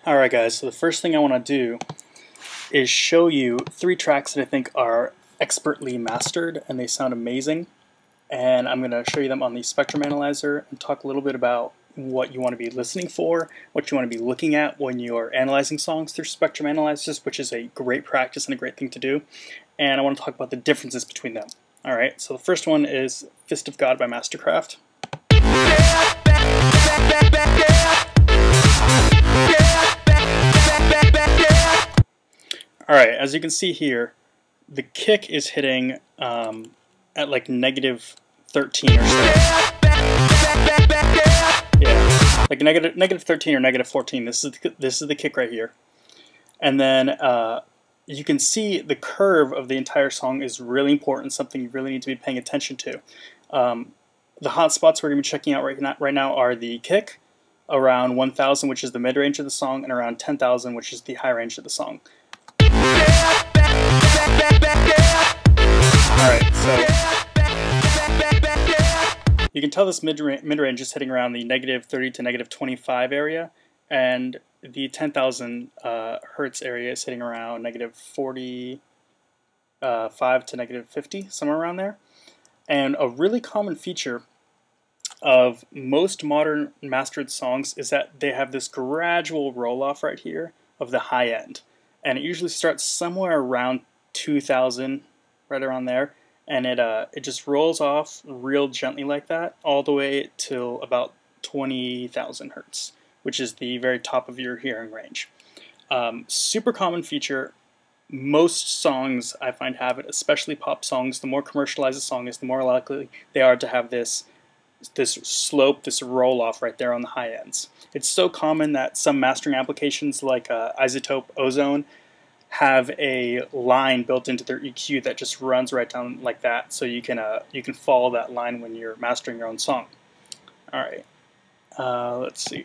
Alright guys, so the first thing I want to do is show you 3 tracks that I think are expertly mastered and they sound amazing, and I'm going to show you them on the Spectrum Analyzer and talk a little bit about what you want to be listening for, what you want to be looking at when you're analyzing songs through Spectrum Analyzers, which is a great practice and a great thing to do, and I want to talk about the differences between them. Alright, so the first one is Fist of God by Mastercraft. Alright, as you can see here, the kick is hitting at like -13 or so. Yeah, like -13 or -14. This is the kick right here. And then you can see the curve of the entire song is really important, something you really need to be paying attention to. The hot spots we're going to be checking out right now are the kick, around 1,000, which is the mid-range of the song, and around 10,000, which is the high range of the song. Alright, so you can tell this mid-range is hitting around the -30 to -25 area, and the 10,000 hertz area is hitting around -45 to -50, somewhere around there. And a really common feature of most modern mastered songs is that they have this gradual roll-off right here of the high end. And it usually starts somewhere around 2,000, right around there, and it just rolls off real gently like that, all the way till about 20,000 hertz, which is the very top of your hearing range. Super common feature. Most songs I find have it, especially pop songs. The more commercialized a song is, the more likely they are to have this slope, this roll off right there on the high ends. It's so common that some mastering applications like iZotope Ozone have a line built into their EQ that just runs right down like that, so you can follow that line when you're mastering your own song. All right, let's see.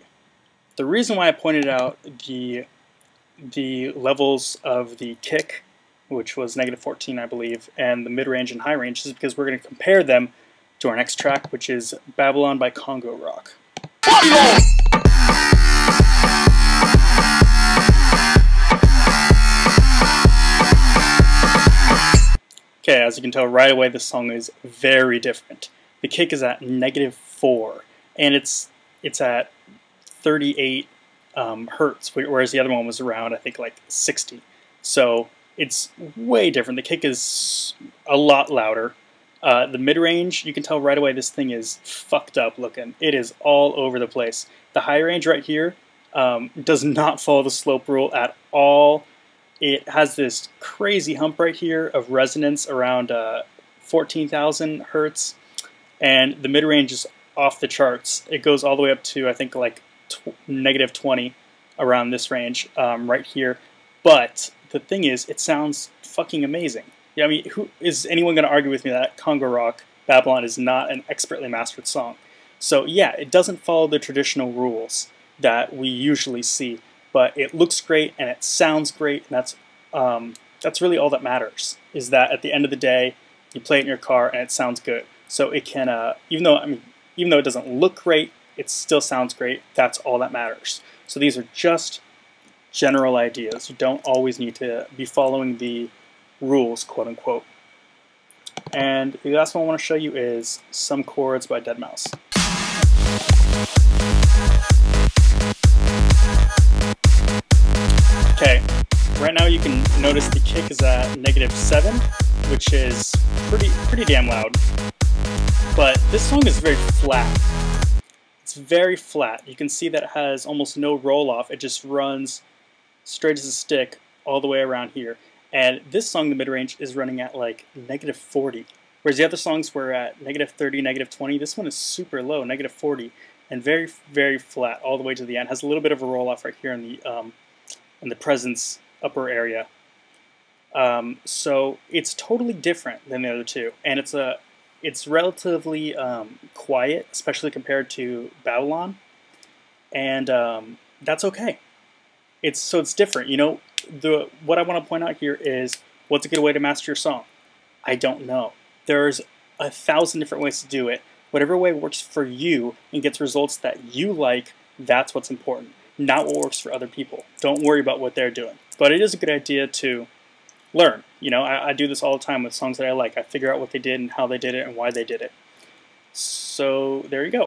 The reason why I pointed out the levels of the kick, which was -14, I believe, and the mid-range and high-range is because we're going to compare them to our next track, which is Babylon by Congo Rock. Okay, as you can tell right away, this song is very different. The kick is at -4, and it's at 38 hertz, whereas the other one was around, I think, like 60. So it's way different. The kick is a lot louder. The mid-range, you can tell right away this thing is fucked up looking. It is all over the place. The high range right here does not follow the slope rule at all. It has this crazy hump right here of resonance around 14,000 hertz, and the mid-range is off the charts. It goes all the way up to, I think, like -20 around this range right here. But the thing is, it sounds fucking amazing. Yeah, I mean, who is anyone going to argue with me that Congo Rock Babylon is not an expertly mastered song? So yeah, it doesn't follow the traditional rules that we usually see, but it looks great and it sounds great, and that's really all that matters. Is that at the end of the day, you play it in your car and it sounds good. So it can, even though it doesn't look great, it still sounds great. That's all that matters. So these are just general ideas. You don't always need to be following the rules, quote unquote. And the last one I want to show you is Some Chords by Deadmau5. Okay, right now you can notice the kick is at -7, which is pretty damn loud. But this song is very flat. It's very flat. You can see that it has almost no roll off. It just runs straight as a stick all the way around here. And this song, the mid-range, is running at like -40. Whereas the other songs were at -30, -20. This one is super low, -40, and very, very flat all the way to the end. Has a little bit of a roll-off right here in the presence upper area. So it's totally different than the other two, and it's relatively quiet, especially compared to Babylon, and that's okay. It's different, you know. What I want to point out here is, what's a good way to master your song? I don't know. There's 1,000 different ways to do it. Whatever way works for you and gets results that you like, that's what's important. not what works for other people. Don't worry about what they're doing. But it is a good idea to learn. You know, I do this all the time with songs that I like. I figure out what they did and how they did it and why they did it. So there you go.